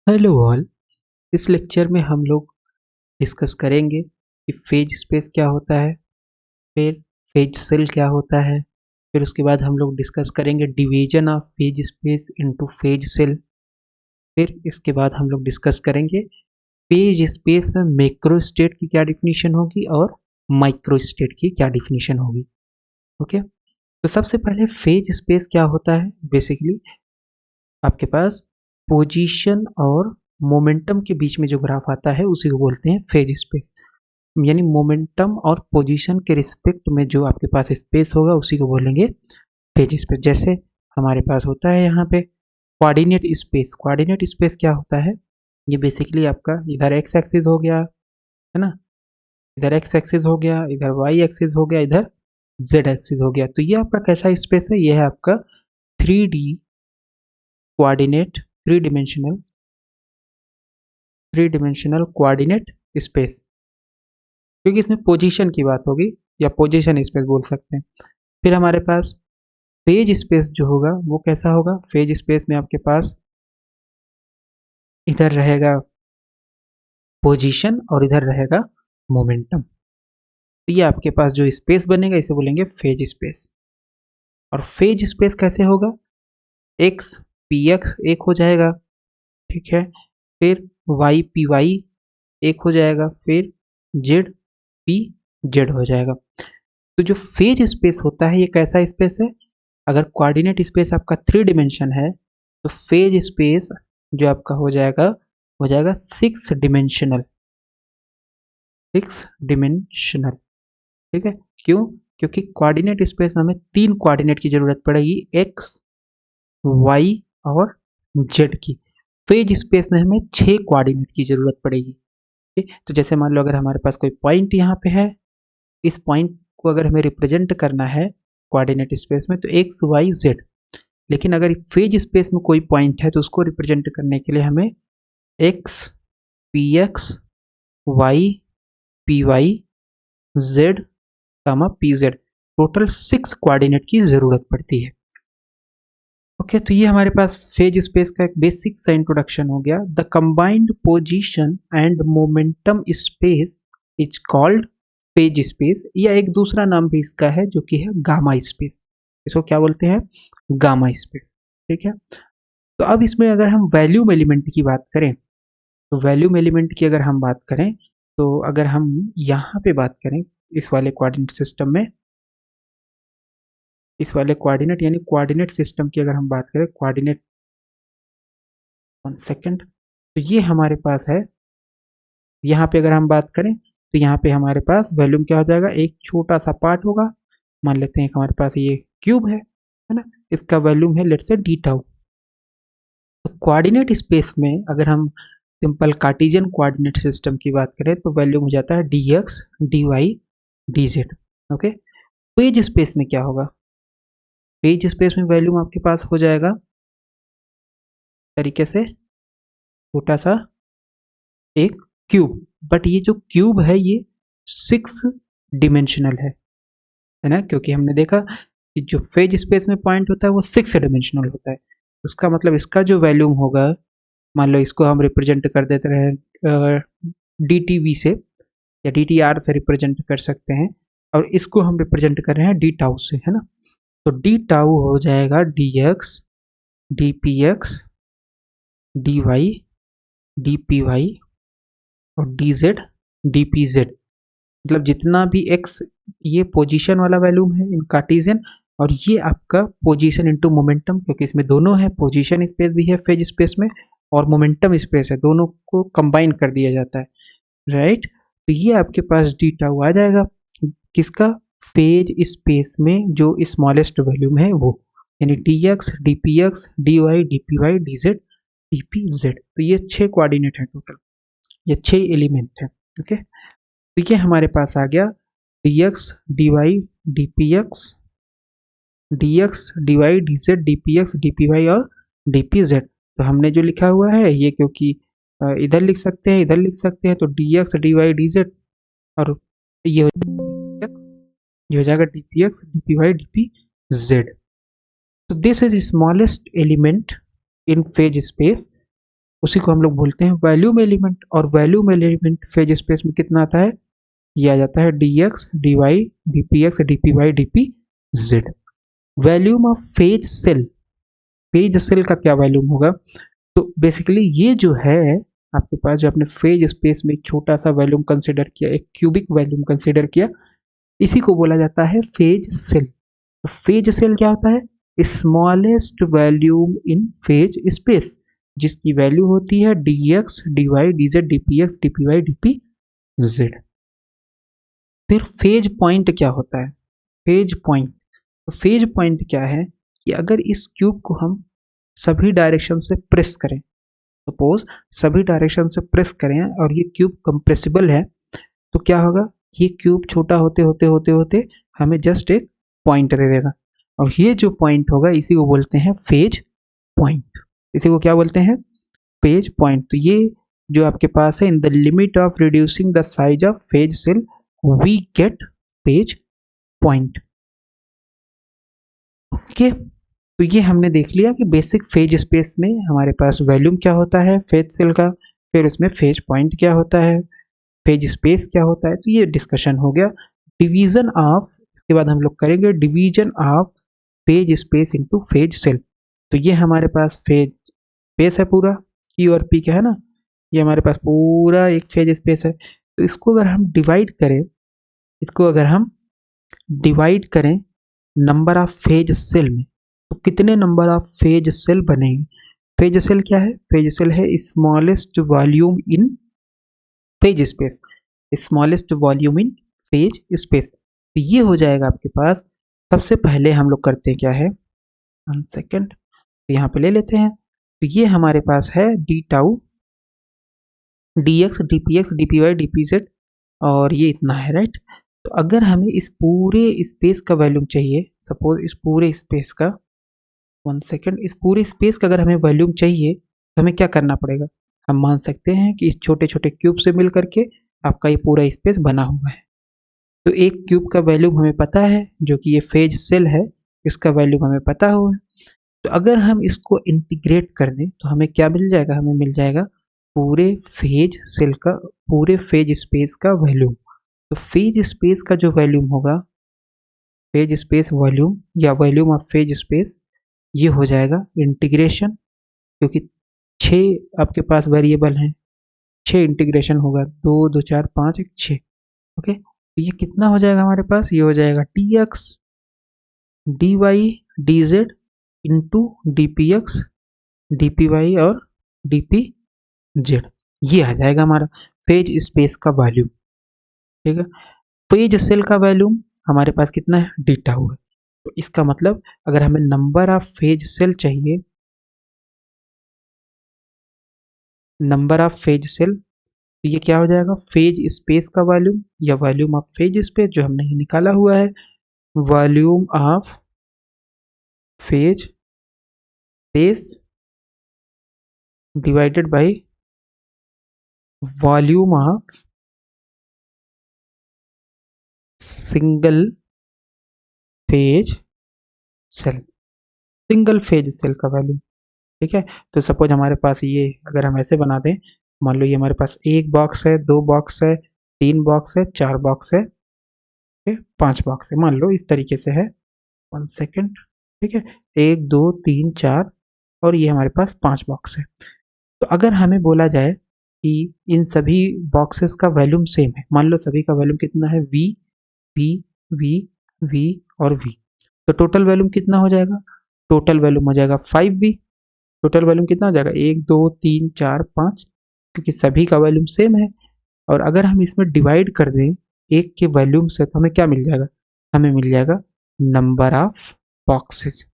Hello all. इस lecture में हम लोग डिस्कस करेंगे कि फेज स्पेस क्या होता है, फिर फेज सेल क्या होता है, फिर उसके बाद हम लोग डिस्कस करेंगे division of phase space into phase cell. फिर इसके बाद हम लोग डिस्कस करेंगे फेज स्पेस में मैक्रो स्टेट की क्या डिफिनीशन होगी और माइक्रो स्टेट की क्या डिफिनीशन होगी। ओके, तो सबसे पहले फेज स्पेस क्या होता है। बेसिकली आपके पास पोजीशन और मोमेंटम के बीच में जो ग्राफ आता है उसी को बोलते हैं फेज स्पेस। यानी मोमेंटम और पोजीशन के रिस्पेक्ट में जो आपके पास स्पेस होगा उसी को बोलेंगे फेज स्पेस। जैसे हमारे पास होता है यहाँ पे कोऑर्डिनेट स्पेस। कोऑर्डिनेट स्पेस क्या होता है, ये बेसिकली आपका इधर एक्स एक्सिस हो गया, है ना, इधर एक्स एक्सिस हो गया, इधर वाई एक्सिस हो गया, इधर जेड एक्सिस हो गया। तो ये आपका कैसा स्पेस है, ये है आपका 3D coordinate, three dimensional coordinate space, क्योंकि इसमें पोजीशन की बात होगी या पोजीशन स्पेस बोल सकते हैं। फिर हमारे पास फेज स्पेस जो होगा वो कैसा होगा, फेज स्पेस में आपके पास इधर रहेगा पोजीशन और इधर रहेगा मोमेंटम। तो ये आपके पास जो स्पेस बनेगा इसे बोलेंगे फेज स्पेस। और फेज स्पेस कैसे होगा, एक्स पी एक्स एक हो जाएगा, ठीक है, फिर वाई पी वाई एक हो जाएगा, फिर जेड पी जेड हो जाएगा। तो जो फेज स्पेस होता है ये कैसा स्पेस है, अगर कोऑर्डिनेट स्पेस आपका 3 डिमेंशन है तो फेज स्पेस जो आपका हो जाएगा 6 डिमेंशनल, 6 डिमेंशनल। ठीक है, क्यों, क्योंकि कोऑर्डिनेट स्पेस में हमें 3 कोऑर्डिनेट की जरूरत पड़ेगी, एक्स वाई और जेड की। फेज स्पेस में हमें 6 कोऑर्डिनेट की जरूरत पड़ेगी। ठीक? तो जैसे मान लो अगर हमारे पास कोई पॉइंट यहाँ पे है, इस पॉइंट को अगर हमें रिप्रेजेंट करना है कोऑर्डिनेट स्पेस में तो एक्स वाई जेड। लेकिन अगर फेज स्पेस में कोई पॉइंट है तो उसको रिप्रेजेंट करने के लिए हमें X P X Y P Y Z comma P Z, total 6 coordinate की जरूरत पड़ती है। ओके, तो ये हमारे पास फेज स्पेस का एक बेसिक सा इंट्रोडक्शन हो गया। The combined position and momentum space is called phase space, या एक दूसरा नाम भी इसका है जो कि है गामा स्पेस। इसको क्या बोलते हैं, गामा स्पेस। ठीक है, तो अब इसमें अगर हम वैल्यूम एलिमेंट की बात करें, तो वैल्यूम एलिमेंट की अगर हम बात करें, तो अगर हम यहाँ पे बात करें इस वाले कोऑर्डिनेट सिस्टम में, इस वाले कोऑर्डिनेट यानी कोऑर्डिनेट सिस्टम की अगर हम बात करें, कोऑर्डिनेट, 1 सेकेंड, तो ये हमारे पास है। यहाँ पे अगर हम बात करें तो यहाँ पे हमारे पास वॉल्यूम क्या हो जाएगा, एक छोटा सा पार्ट होगा। मान लेते हैं कि हमारे पास ये क्यूब है ना, इसका वॉल्यूम है लेट्स से डी टाउ। तो कोऑर्डिनेट स्पेस में अगर हम सिंपल कार्टेशियन कोऑर्डिनेट सिस्टम की बात करें तो वॉल्यूम हो जाता है D X D Y D Z. Okay, phase space में क्या होगा, पेज स्पेस में वॉल्यूम आपके पास हो जाएगा तरीके से छोटा सा एक क्यूब, बट ये जो क्यूब है ये 6 डिमेंशनल है ना, क्योंकि हमने देखा कि जो फेज स्पेस में पॉइंट होता है वो 6 डिमेंशनल होता है। उसका मतलब इसका जो वैल्यूम होगा, मान लो इसको हम रिप्रेजेंट कर देते रहे डी टी वी से या डी टी आर से रिप्रेजेंट कर सकते हैं, और इसको हम रिप्रेजेंट कर रहे हैं डी टाउ से, है ना। तो डी टाउ हो जाएगा D X D P X D Y D P Y और D Z D P Z. मतलब जितना भी एक्स, ये पोजीशन वाला वैल्यूम है इन कार्टेशियन, और ये आपका पोजीशन इनटू मोमेंटम, क्योंकि इसमें दोनों है, पोजीशन स्पेस भी है फेज स्पेस में और मोमेंटम स्पेस है, दोनों को कंबाइन कर दिया जाता है, राइट। तो ये आपके पास डी टाउ आ जाएगा, किसका, फेज स्पेस में जो स्मॉलेस्ट वॉल्यूम है वो, यानी D X D P X D Y D P Y D Z D P Z. तो ये 6 कोऑर्डिनेट है टोटल, ये 6 एलिमेंट है। ओके, तो ये हमारे पास आ गया D X D Y D P X D X D Y D Z D P X D P Y और डी पी जेड। तो हमने जो लिखा हुआ है ये, क्योंकि इधर लिख सकते हैं इधर लिख सकते हैं, तो D X D Y D Z, और ये हो जाएगा D P X D P Y D P Z. So this is the smallest element in phase space उसी को हम लोग बोलते हैं वॉल्यूम एलिमेंट। और वॉल्यूम एलिमेंट फेज स्पेस में कितना आता है, ये आ जाता है D X D Y D P X D P Y D P Z. Volume of phase cell का क्या वॉल्यूम होगा, तो बेसिकली ये जो है आपके पास, जो आपने फेज स्पेस में एक छोटा सा वॉल्यूम कंसिडर किया, एक क्यूबिक वॉल्यूम कंसिडर किया, इसी को बोला जाता है फेज सेल। तो फेज सेल क्या होता है, smallest volume in phase space, जिसकी वैल्यू होती है D X D Y D Z D P X D P Y D P Z. फिर फेज पॉइंट क्या होता है, फेज पॉइंट, तो फेज पॉइंट क्या है कि अगर इस क्यूब को हम सभी डायरेक्शन से प्रेस करें, सपोज सभी डायरेक्शन से प्रेस करें और ये क्यूब कंप्रेसिबल है, तो क्या होगा, ये क्यूब छोटा होते होते होते होते हमें जस्ट एक पॉइंट दे देगा, और ये जो पॉइंट होगा इसी को बोलते हैं फेज पॉइंट। इसी को क्या बोलते हैं, फेज पॉइंट। तो ये जो आपके पास है, in the limit of reducing the size of phase cell we get phase point. Okay, तो ये हमने देख लिया कि बेसिक फेज स्पेस में हमारे पास वॉल्यूम क्या होता है फेज सेल का, फिर उसमें फेज पॉइंट क्या होता है, फेज स्पेस क्या होता है, तो ये डिस्कशन हो गया। डिवीजन ऑफ, इसके बाद हम लोग करेंगे division of phase space into phase cell. तो ये हमारे पास फेज स्पेस है पूरा, क्यू और पी का है ना, ये हमारे पास पूरा एक फेज स्पेस है। तो इसको अगर हम डिवाइड करें, इसको अगर हम डिवाइड करें नंबर ऑफ फेज सेल में, तो कितने नंबर ऑफ फेज सेल बनेंगे। फेज सेल क्या है, फेज सेल है smallest volume in phase space, smallest volume in phase space. तो ये हो जाएगा आपके पास। सबसे पहले हम लोग करते हैं क्या है, 1 सेकेंड, तो यहाँ पे ले लेते हैं। तो ये हमारे पास है D tau D X D P X D P Y D P Z, और ये इतना है राइट। तो अगर हमें इस पूरे स्पेस का वॉल्यूम चाहिए, सपोज इस पूरे स्पेस का, 1 सेकेंड, इस पूरे स्पेस का अगर हमें वॉल्यूम चाहिए तो हमें क्या करना पड़ेगा, हम मान सकते हैं कि इस छोटे छोटे क्यूब से मिल करके आपका ये पूरा स्पेस बना हुआ है। तो एक क्यूब का वॉल्यूम हमें पता है, जो कि ये फेज सेल है, इसका वॉल्यूम हमें पता हुआ है। तो अगर हम इसको इंटीग्रेट कर दें तो हमें क्या मिल जाएगा, हमें मिल जाएगा पूरे फेज सेल का, पूरे फेज स्पेस का वॉल्यूम। तो फेज स्पेस का जो वॉल्यूम होगा, फेज स्पेस वॉल्यूम या वॉल्यूम ऑफ फेज स्पेस, ये हो जाएगा इंटीग्रेशन, क्योंकि 6 आपके पास वेरिएबल हैं, 6 इंटीग्रेशन होगा, 2 2 4 5 1 6। ओके, तो ये कितना हो जाएगा हमारे पास, ये हो जाएगा D X D Y D Z into D P X D P Y और डी पी जेड। ये आ जाएगा हमारा फेज स्पेस का वॉल्यूम। ठीक है, फेज सेल का वॉल्यूम हमारे पास कितना है, डी टाउ है। तो इसका मतलब अगर हमें नंबर ऑफ फेज सेल चाहिए, नंबर ऑफ फेज सेल, तो ये क्या हो जाएगा, फेज स्पेस का वॉल्यूम या वॉल्यूम ऑफ फेज स्पेस जो हमने ये निकाला हुआ है, volume of phase space divided by volume of single phase cell, single phase cell का वॉल्यूम। ठीक है, तो सपोज हमारे पास ये, अगर हम ऐसे बना दें, मान लो ये हमारे पास एक बॉक्स है, 2 बॉक्स है, 3 बॉक्स है, 4 बॉक्स है, ठीक है, 5 बॉक्स है, मान लो इस तरीके से है। 1 सेकेंड, ठीक है, 1 2 3 4 और ये हमारे पास 5 बॉक्स है। तो अगर हमें बोला जाए कि इन सभी बॉक्सेस का वॉल्यूम सेम है, मान लो सभी का वॉल्यूम कितना है, वी वी वी वी और वी, तो टोटल वॉल्यूम कितना हो जाएगा, टोटल वॉल्यूम हो जाएगा 5v। टोटल वॉल्यूम कितना हो जाएगा, 1 2 3 4 5, क्योंकि सभी का वॉल्यूम सेम है। और अगर हम इसमें डिवाइड कर दें एक के वॉल्यूम से, तो हमें क्या मिल जाएगा, हमें मिल जाएगा number of boxes,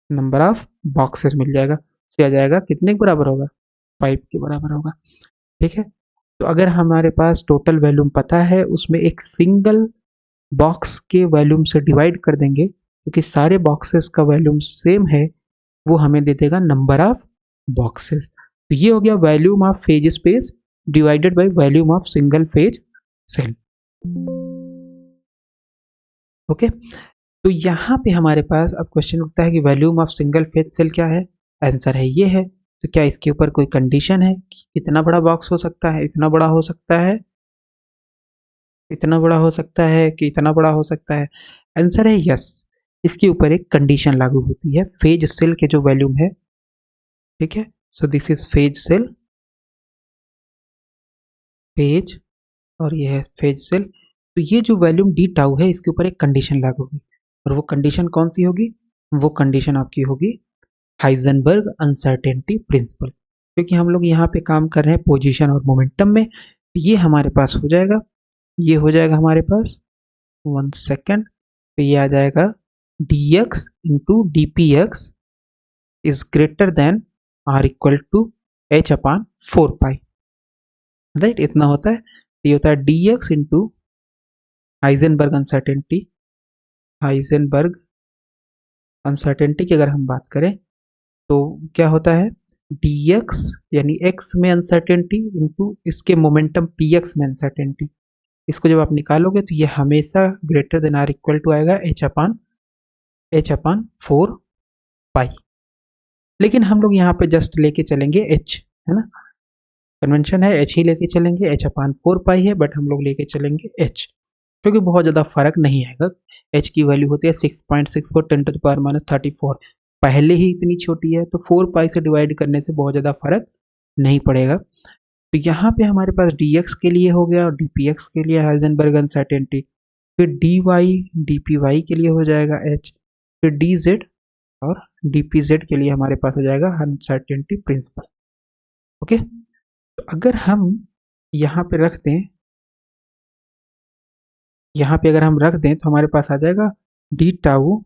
number of boxes मिल जाएगा। तो आ जाएगा कितने के बराबर होगा, 5 के बराबर होगा। ठीक है, तो अगर हमारे पास टोटल वॉल्यूम पता है, उसमें एक सिंगल बॉक्स के वॉल्यूम से डिवाइड कर देंगे, क्योंकि सारे बॉक्सेस का वॉल्यूम सेम है, वो हमें दे देगा नंबर ऑफ बॉक्सेस। तो ये हो गया volume of phase space divided by volume of single phase cell. Okay, तो यहाँ पे हमारे पास अब क्वेश्चन उठता है कि volume of single phase cell क्या है, आंसर है ये है तो क्या इसके ऊपर कोई कंडीशन है कि इतना बड़ा बॉक्स हो सकता है, इतना बड़ा हो सकता है, इतना बड़ा हो सकता है कि इतना बड़ा हो सकता है? आंसर है यस। इसके ऊपर एक कंडीशन लागू होती है फेज सेल के जो वॉल्यूम है, ठीक है। So this is phase cell, phase, और ये है फेज सेल। तो ये जो वॉल्यूम डी टाउ है इसके ऊपर एक कंडीशन लागू होगी, और वो कंडीशन कौन सी होगी? वो कंडीशन आपकी होगी हाइजेनबर्ग अनसर्टेनिटी प्रिंसिपल। क्योंकि हम लोग यहाँ पे काम कर रहे हैं पोजीशन और मोमेंटम में, तो ये हमारे पास हो जाएगा, ये हो जाएगा हमारे पास, 1 सेकेंड, तो ये आ जाएगा dx into D P X is greater than or equal to H upon 4 pi, right, इतना होता है। ये होता है dx into Heisenberg uncertainty, Heisenberg uncertainty की अगर हम बात करें तो क्या होता है, dx यानी x में अनसर्टेनिटी इंटू इसके मोमेंटम px में अनसर्टेनिटी, इसको जब आप निकालोगे तो ये हमेशा greater than or equal to आएगा एच अपान 4 पाई। लेकिन हम लोग यहाँ पे जस्ट लेके चलेंगे एच, है ना, कन्वेंशन है एच ही लेके चलेंगे, एच अपान 4 पाई है बट हम लोग लेके चलेंगे एच, क्योंकि बहुत ज़्यादा फर्क नहीं आएगा। एच की वैल्यू होती है 6.64 10⁻34, पहले ही इतनी छोटी है तो 4 पाई से डिवाइड करने से बहुत ज़्यादा फर्क नहीं पड़ेगा। तो यहाँ पे हमारे पास dx के लिए हो गया और dpx के लिए हाइजेनबर्ग अनसर्टेनिटी, फिर dy dpy के लिए हो जाएगा h, फिर dz और dpz के लिए हमारे पास हो जाएगा अनसर्टेनिटी प्रिंसिपल। ओके, तो अगर हम यहाँ पे रख दें, यहाँ पे अगर हम रख दें तो हमारे पास आ जाएगा डी टाउ,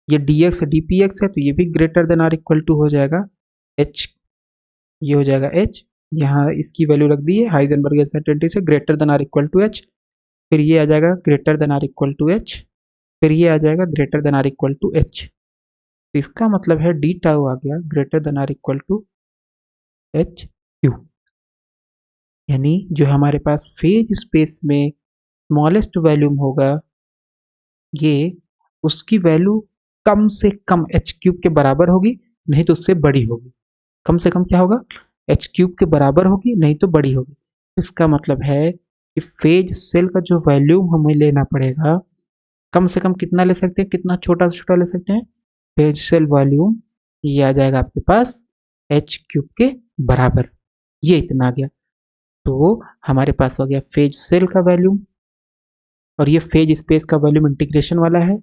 ये dx dpx है तो ये भी greater than or equal to हो जाएगा h, ये हो जाएगा h, यहाँ इसकी वैल्यू रख दी है हाइजेनबर्ग अनसर्टेनिटी से greater than or equal to h, फिर ये आ जाएगा greater than or equal to h, फिर ये आ जाएगा greater than or equal to h। तो इसका मतलब है डी टाउ आ गया greater than or equal to H cube, यानी जो हमारे पास फेज स्पेस में स्मॉलेस्ट वॉल्यूम होगा ये, उसकी वैल्यू कम से कम एच क्यूब के बराबर होगी, नहीं तो उससे बड़ी होगी। कम से कम क्या होगा, एच क्यूब के बराबर होगी नहीं तो बड़ी होगी। इसका मतलब है कि फेज सेल का जो वॉल्यूम हमें लेना पड़ेगा, कम से कम कितना ले सकते हैं, कितना छोटा से छोटा ले सकते हैं, फेज सेल वॉल्यूम ये आ जाएगा आपके पास एच क्यूब के बराबर, ये इतना आ गया। तो हमारे पास हो गया फेज सेल का वॉल्यूम, और ये फेज स्पेस का वॉल्यूम इंटीग्रेशन वाला है,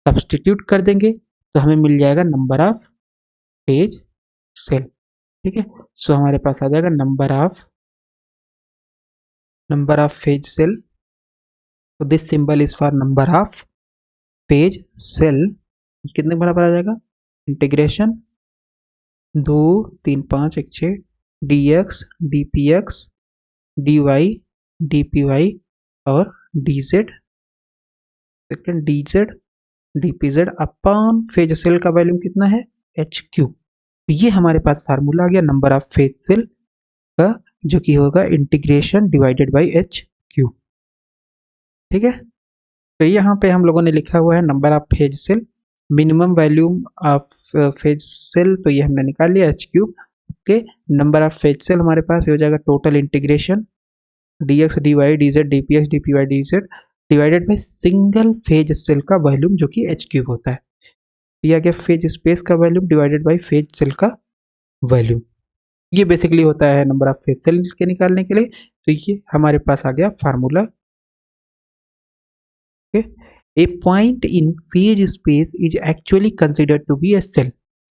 सब्सटीट्यूट कर देंगे तो हमें मिल जाएगा नंबर ऑफ फेज सेल, ठीक है। सो हमारे पास आ जाएगा नंबर ऑफ फेज सेल, तो this symbol is for number of phase cell, कितने बराबर आ जाएगा, integration 2 3 5 1 6 dx dpx dy dpy और dz, second dz dpz upon phase cell का वैल्यूम कितना है, एच क्यूब। तो ये हमारे पास फार्मूला आ गया नंबर ऑफ फेज सेल का, जो कि होगा integration divided by H cube, ठीक है। तो यहाँ पे हम लोगों ने लिखा हुआ है number of phase cell, minimum volume of phase cell, तो ये हमने निकाल लिया H cube. Okay, number of phase cell हमारे पास हो जाएगा total integration dx dy dz dpx dpy dz divided by single phase cell का वॉल्यूम जो कि एच क्यूब होता है, दिया गया फेज स्पेस का volume divided by phase cell का वॉल्यूम, ये बेसिकली होता है नंबर ऑफ फेज सेल के निकालने के लिए। तो ये हमारे पास आ गया formula. A point in phase space is actually considered to be a cell.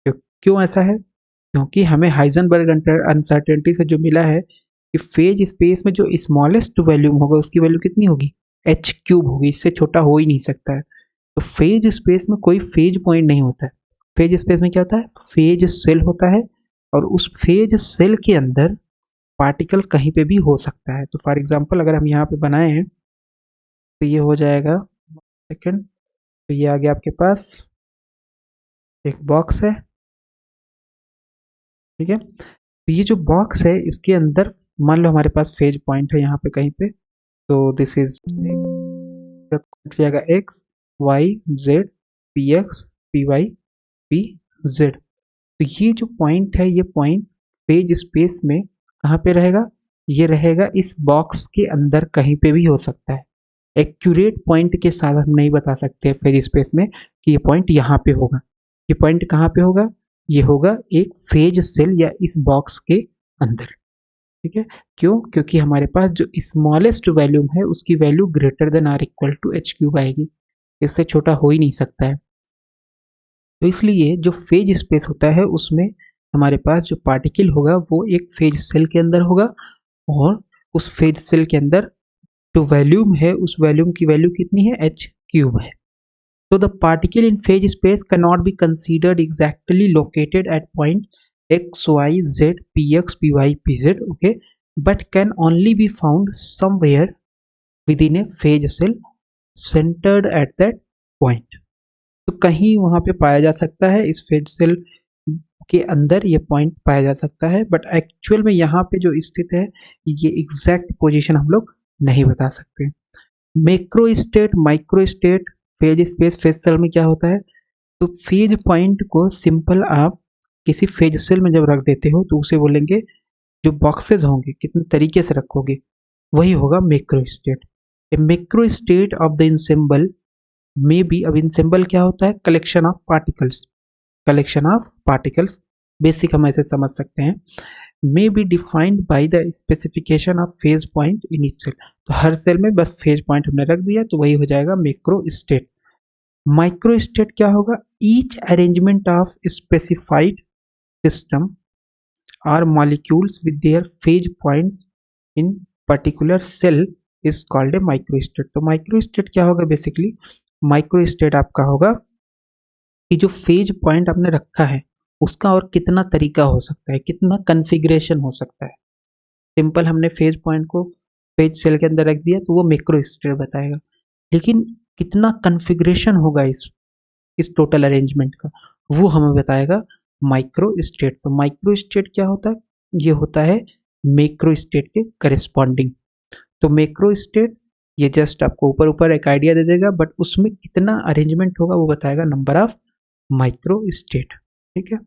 क्यों ऐसा है, क्योंकि हमें हाइजेनबर्ग अनसर्टेनिटी से जो मिला है कि फेज स्पेस में जो स्मॉलेस्ट वॉल्यूम होगा उसकी वैल्यू कितनी होगी, एच क्यूब होगी, इससे छोटा हो ही नहीं सकता है। तो फेज स्पेस में कोई फेज पॉइंट नहीं होता है, फेज स्पेस में क्या होता है, फेज सेल होता है, और उस फेज सेल के अंदर पार्टिकल कहीं पे भी हो सकता है। तो फॉर एग्जांपल अगर हम यहाँ पे बनाए हैं तो ये हो जाएगा, सेकंड, तो ये आ गया आपके पास एक बॉक्स है, ठीक है। तो ये जो बॉक्स है इसके अंदर मान लो हमारे पास फेज पॉइंट है यहाँ पे कहीं पे, तो दिस इज जाएगा X Y Z P X P Y P Z. तो ये जो पॉइंट है, ये पॉइंट पेज स्पेस में कहाँ पे रहेगा? ये रहेगा इस बॉक्स के अंदर कहीं पे भी हो सकता है। एक्यूरेट पॉइंट के साथ हम नहीं बता सकते फेज स्पेस में कि ये पॉइंट यहाँ पे होगा। ये पॉइंट कहाँ पे होगा? ये होगा एक फेज सेल या इस बॉक्स के अंदर। ठीक है, क्यों? क्योंकि हमारे पास जो स्मॉलेस्ट वैल्यूम है उसकी value greater than or equal to H cube आएगी, इससे छोटा हो ही नहीं सकता है। तो इसलिए जो फेज स्पेस होता है उसमें हमारे पास जो पार्टिकल होगा वो एक फेज सेल के अंदर होगा, और उस फेज सेल के अंदर जो वैल्यूम है उस वैल्यूम की वैल्यू कितनी है? एच क्यूब है। So the particle in phase space cannot be considered exactly located at point x, y, z, px, py, pz, okay, but can only be found somewhere within a phase cell centered at that point. तो कहीं वहां पे पाया जा सकता है, इस phase cell के अंदर ये पॉइंट पाया जा सकता है, बट एक्चुअल में यहाँ पे जो स्थित है ये एग्जैक्ट पोजीशन हम लोग नहीं बता सकते। Macro state, micro state, phase space, phase cell में क्या होता है? तो फेज पॉइंट को सिंपल आप किसी फेज सेल में जब रख देते हो तो उसे बोलेंगे, जो बॉक्सेस होंगे कितने तरीके से रखोगे वही होगा macro state. A macro state of the ensemble may be, अब इंसेम्बल क्या होता है? Collection of particles, collection of particles, basic हम ऐसे समझ सकते हैं। May be defined by the specification of phase point in each cell. तो हर सेल में बस फेज पॉइंट हमने रख दिया तो वही हो जाएगा मैक्रो स्टेट। माइक्रो स्टेट क्या होगा? Each arrangement of specified system और molecules with their phase points in particular cell is called a micro state. तो माइक्रो स्टेट क्या होगा? बेसिकली माइक्रो स्टेट आपका होगा कि जो फेज पॉइंट आपने रखा है उसका और कितना तरीका हो सकता है, कितना कन्फिग्रेशन हो सकता है। सिंपल हमने फेज पॉइंट को फेज सेल के अंदर रख दिया तो वो मैक्रो स्टेट बताएगा, लेकिन कितना कन्फिग्रेशन होगा इस टोटल अरेंजमेंट का वो हमें बताएगा माइक्रो स्टेट। तो माइक्रो स्टेट क्या होता है? ये होता है मैक्रो स्टेट के करेस्पॉन्डिंग। तो मैक्रो स्टेट ये जस्ट आपको ऊपर ऊपर एक आइडिया दे देगा, बट उसमें कितना अरेंजमेंट होगा वो बताएगा नंबर ऑफ माइक्रो स्टेट। ठीक है।